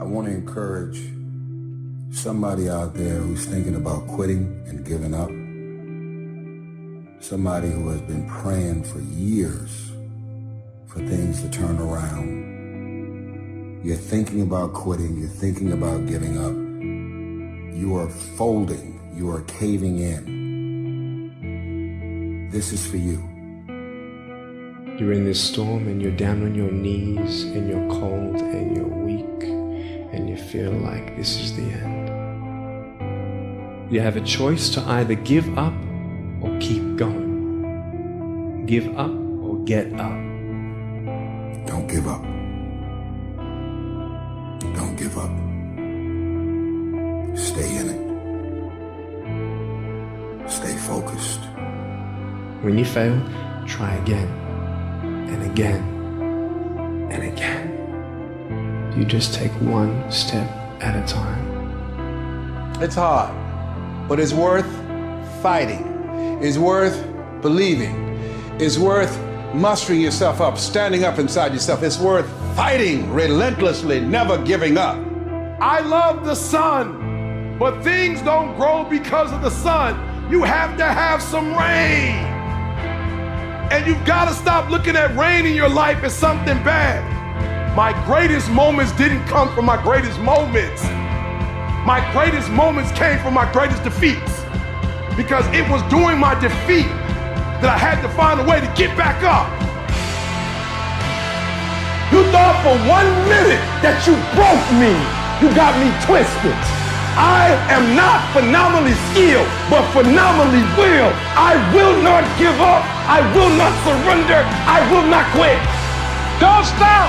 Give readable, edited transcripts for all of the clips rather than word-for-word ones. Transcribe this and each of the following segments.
want to encourage somebody out there who's thinking about quitting and giving up. Somebody who has been praying for years for things to turn around. You're thinking about quitting, you're thinking about giving up. You are folding, you are caving in. This is for you. You're in this storm and you're down on your knees and you're cold and you're weak and you feel like this is the end. You have a choice to either give up or keep going. Give up or get up. Don't give up. Don't give up. Stay in it. Stay focused. When you fail, try again and again and again. You just take one step at a time. It's hard, but it's worth fighting. It's worth believing. It's worth mustering yourself up, standing up inside yourself. It's worth fighting relentlessly, never giving up. I love the sun, but things don't grow because of the sun. You have to have some rain. And you've got to stop looking at rain in your life as something bad. My greatest moments didn't come from my greatest moments. My greatest moments came from my greatest defeats. Because it was during my defeat that I had to find a way to get back up. You thought for 1 minute that you broke me. You got me twisted. I am not phenomenally skilled, but phenomenally willed. I will not give up. I will not surrender. I will not quit. Don't stop.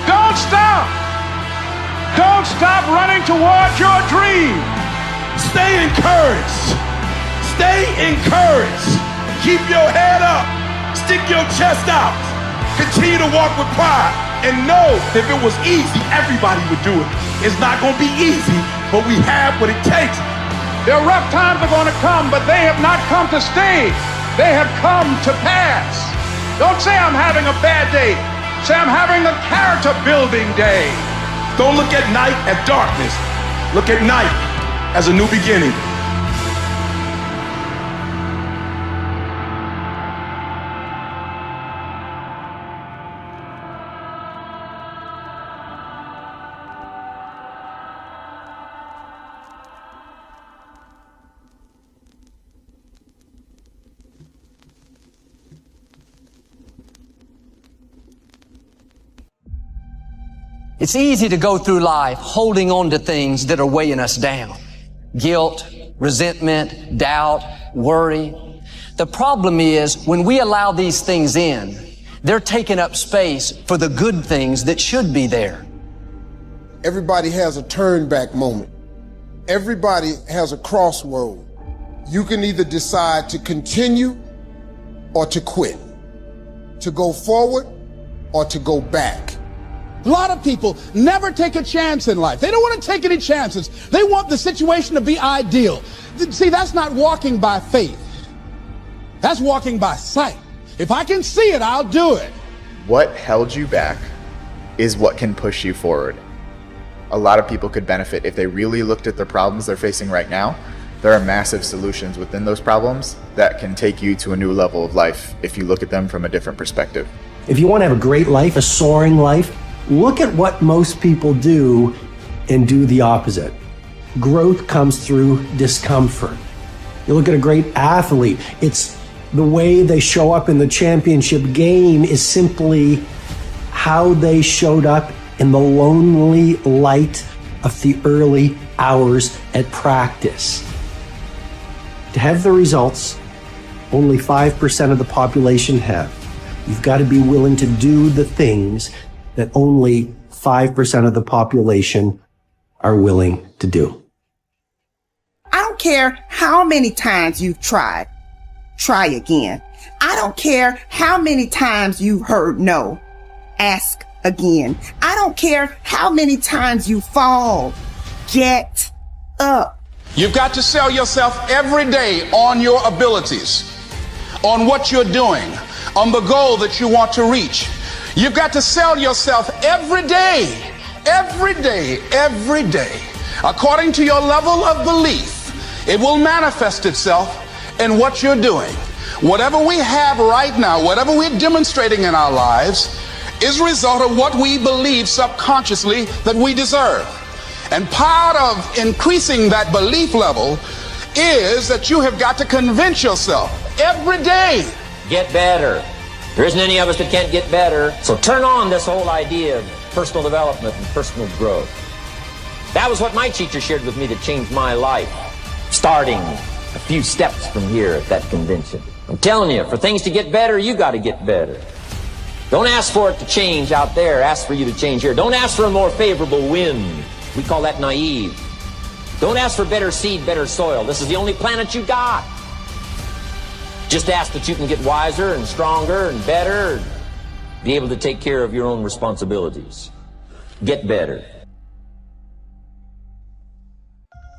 Don't stop. Don't stop running towards your dream. Stay encouraged. Stay encouraged. Keep your head up. Stick your chest out. Continue to walk with pride. And know if it was easy, everybody would do it. It's not going to be easy, but we have what it takes. Their rough times are going to come, but they have not come to stay. They have come to pass. Don't say I'm having a bad day. Say I'm having a character building day. Don't look at night as darkness. Look at night as a new beginning. It's easy to go through life holding on to things that are weighing us down. Guilt, resentment, doubt, worry. The problem is when we allow these things in, they're taking up space for the good things that should be there. Everybody has a turn back moment. Everybody has a crossroad. You can either decide to continue or to quit, to go forward or to go back. A lot of people never take a chance in life. They don't want to take any chances. They want the situation to be ideal. See, that's not walking by faith. That's walking by sight. If I can see it, I'll do it. What held you back is what can push you forward. A lot of people could benefit if they really looked at the problems they're facing right now. There are massive solutions within those problems that can take you to a new level of life if you look at them from a different perspective. If you want to have a great life, a soaring life, look at what most people do and do the opposite. Growth comes through discomfort. You look at a great athlete, it's the way they show up in the championship game is simply how they showed up in the lonely light of the early hours at practice. To have the results only 5% of the population have. You've got to be willing to do the things that only 5% of the population are willing to do. I don't care how many times you've tried. Try again. I don't care how many times you've heard no. Ask again. I don't care how many times you fall. Get up. You've got to sell yourself every day on your abilities, on what you're doing, on the goal that you want to reach. You've got to sell yourself every day every day, according to your level of belief, it will manifest itself in what you're doing. Whatever we have right now, whatever we're demonstrating in our lives, is a result of what we believe subconsciously that we deserve. And part of increasing that belief level is that you have got to convince yourself every day. Get better. There isn't any of us that can't get better. So turn on this whole idea of personal development and personal growth. That was what my teacher shared with me that changed my life. Starting a few steps from here at that convention. I'm telling you, for things to get better, you got to get better. Don't ask for it to change out there. Ask for you to change here. Don't ask for a more favorable wind. We call that naive. Don't ask for better seed, better soil. This is the only planet you got. Just ask that you can get wiser and stronger and better and be able to take care of your own responsibilities. Get better.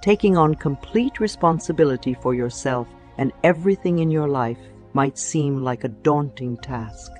Taking on complete responsibility for yourself and everything in your life might seem like a daunting task,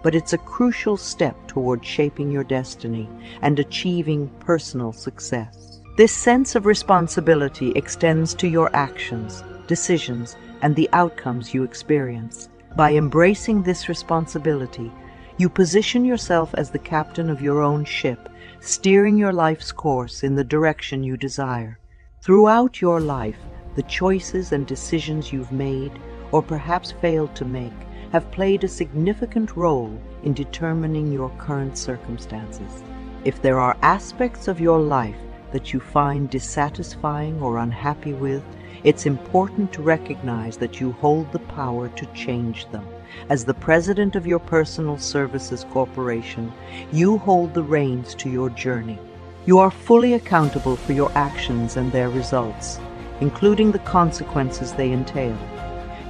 but it's a crucial step toward shaping your destiny and achieving personal success. This sense of responsibility extends to your actions, decisions, and the outcomes you experience. By embracing this responsibility, you position yourself as the captain of your own ship, steering your life's course in the direction you desire. Throughout your life, the choices and decisions you've made, or perhaps failed to make, have played a significant role in determining your current circumstances. If there are aspects of your life that you find dissatisfying or unhappy with, it's important to recognize that you hold the power to change them. As the president of your personal services corporation, you hold the reins to your journey. You are fully accountable for your actions and their results, including the consequences they entail.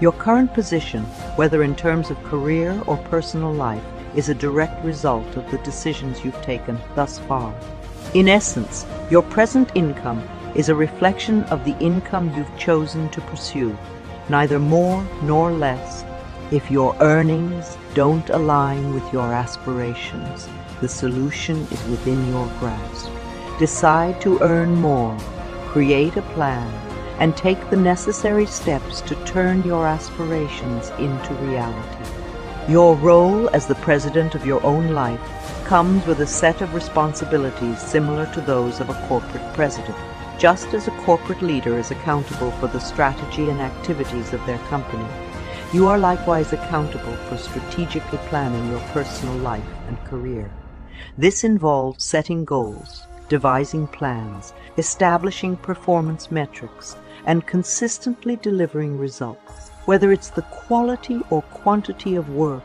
Your current position, whether in terms of career or personal life, is a direct result of the decisions you've taken thus far. In essence, your present income is a reflection of the income you've chosen to pursue, neither more nor less. If your earnings don't align with your aspirations, the solution is within your grasp. Decide to earn more, create a plan, and take the necessary steps to turn your aspirations into reality. Your role as the president of your own life comes with a set of responsibilities similar to those of a corporate president. Just as a corporate leader is accountable for the strategy and activities of their company, you are likewise accountable for strategically planning your personal life and career. This involves setting goals, devising plans, establishing performance metrics, and consistently delivering results. Whether it's the quality or quantity of work,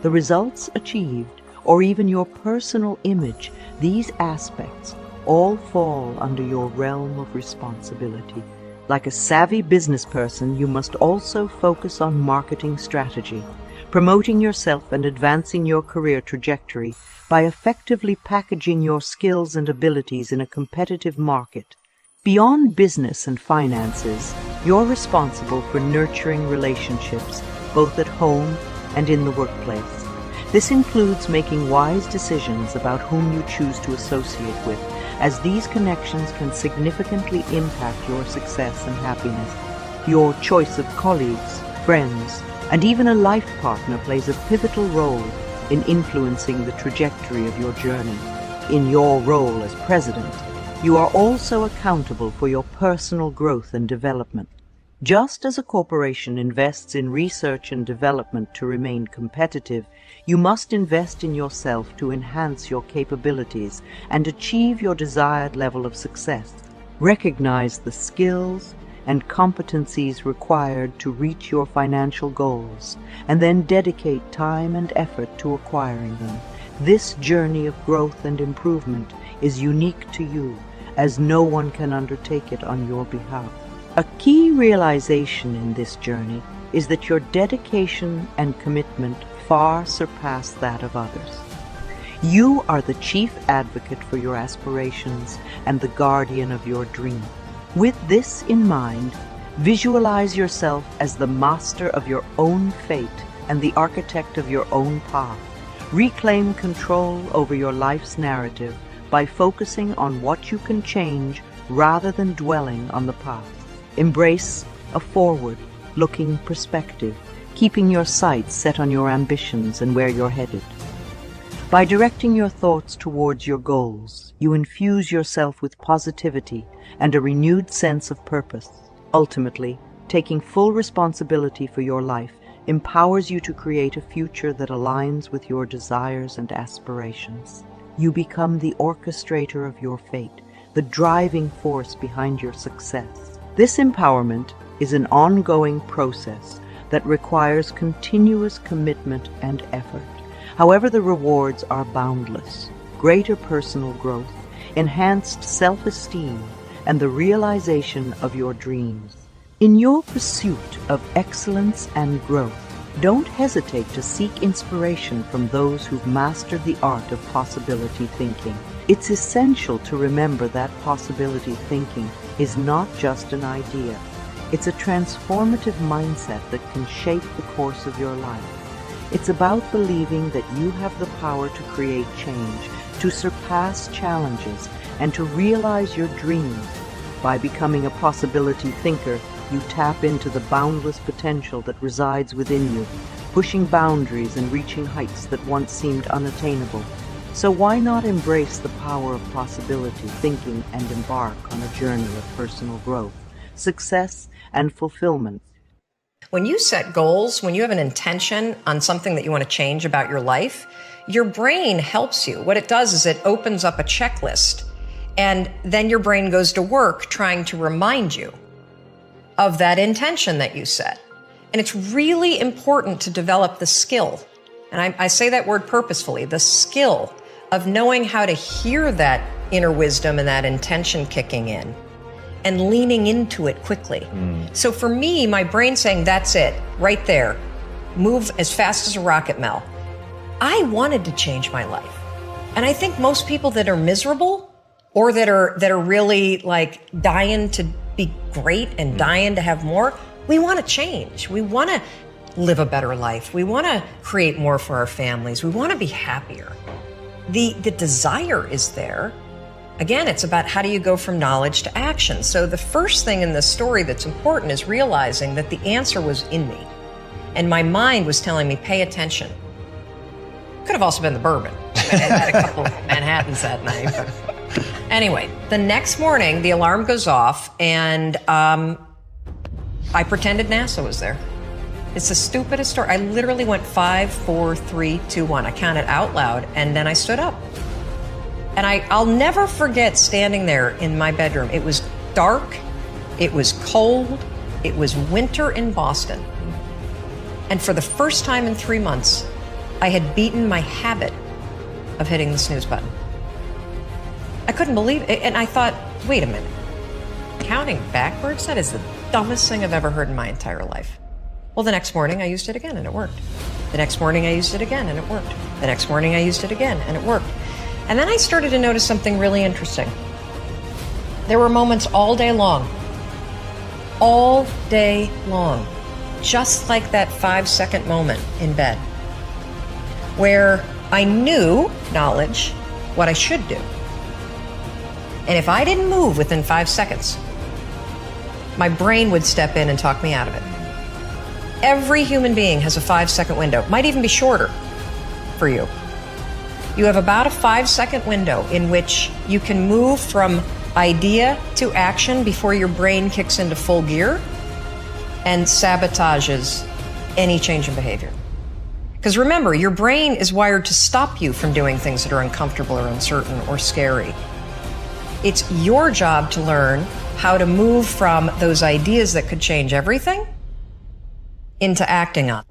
the results achieved, or even your personal image, these aspects all fall under your realm of responsibility. Like a savvy business person, you must also focus on marketing strategy, promoting yourself and advancing your career trajectory by effectively packaging your skills and abilities in a competitive market. Beyond business and finances, you're responsible for nurturing relationships, both at home and in the workplace. This includes making wise decisions about whom you choose to associate with, as these connections can significantly impact your success and happiness. Your choice of colleagues, friends, and even a life partner plays a pivotal role in influencing the trajectory of your journey. In your role as president, you are also accountable for your personal growth and development. Just as a corporation invests in research and development to remain competitive, you must invest in yourself to enhance your capabilities and achieve your desired level of success. Recognize the skills and competencies required to reach your financial goals, and then dedicate time and effort to acquiring them. This journey of growth and improvement is unique to you, as no one can undertake it on your behalf. A key realization in this journey is that your dedication and commitment far surpass that of others. You are the chief advocate for your aspirations and the guardian of your dream. With this in mind, visualize yourself as the master of your own fate and the architect of your own path. Reclaim control over your life's narrative by focusing on what you can change rather than dwelling on the past. Embrace a forward-looking perspective, keeping your sights set on your ambitions and where you're headed. By directing your thoughts towards your goals, you infuse yourself with positivity and a renewed sense of purpose. Ultimately, taking full responsibility for your life empowers you to create a future that aligns with your desires and aspirations. You become the orchestrator of your fate, the driving force behind your success. This empowerment is an ongoing process that requires continuous commitment and effort. However, the rewards are boundless: greater personal growth, enhanced self-esteem, and the realization of your dreams. In your pursuit of excellence and growth, don't hesitate to seek inspiration from those who've mastered the art of possibility thinking. It's essential to remember that possibility thinking is not just an idea. It's a transformative mindset that can shape the course of your life. It's about believing that you have the power to create change, to surpass challenges, and to realize your dreams. By becoming a possibility thinker, you tap into the boundless potential that resides within you, pushing boundaries and reaching heights that once seemed unattainable. So why not embrace the power of possibility thinking and embark on a journey of personal growth, success, and fulfillment? When you set goals, when you have an intention on something that you want to change about your life, your brain helps you. What it does is it opens up a checklist, and then your brain goes to work trying to remind you of that intention that you set. And it's really important to develop the skill, and I say that word purposefully, the skill of knowing how to hear that inner wisdom and that intention kicking in and leaning into it quickly. So for me, my brain saying, that's it, right there, move as fast as a rocket, Mel. I wanted to change my life. And I think most people that are miserable or that are really like dying to be great and dying to have more, we want to change. We want to live a better life. We want to create more for our families. We want to be happier. The desire is there. Again, it's about how do you go from knowledge to action. So the first thing in this story that's important is realizing that the answer was in me. And my mind was telling me, pay attention. Could have also been the bourbon. I had a couple of Manhattans that night. But anyway, the next morning, the alarm goes off, and I pretended NASA was there. It's the stupidest story. I literally went 5, 4, 3, 2, 1. I counted out loud, and then I stood up. And I'll never forget standing there in my bedroom. It was dark, it was cold, it was winter in Boston. And for the first time in 3 months, I had beaten my habit of hitting the snooze button. I couldn't believe it, and I thought, wait a minute. Counting backwards? That is the dumbest thing I've ever heard in my entire life. Well, the next morning I used it again and it worked. The next morning I used it again and it worked. The next morning I used it again and it worked. And then I started to notice something really interesting. There were moments all day long, just like that 5-second moment in bed, where I knew, knowledge, what I should do. And if I didn't move within 5 seconds, my brain would step in and talk me out of it. Every human being has a 5-second window, might even be shorter for you. You have about a 5-second window in which you can move from idea to action before your brain kicks into full gear and sabotages any change in behavior. Because remember, your brain is wired to stop you from doing things that are uncomfortable or uncertain or scary. It's your job to learn how to move from those ideas that could change everything into acting on.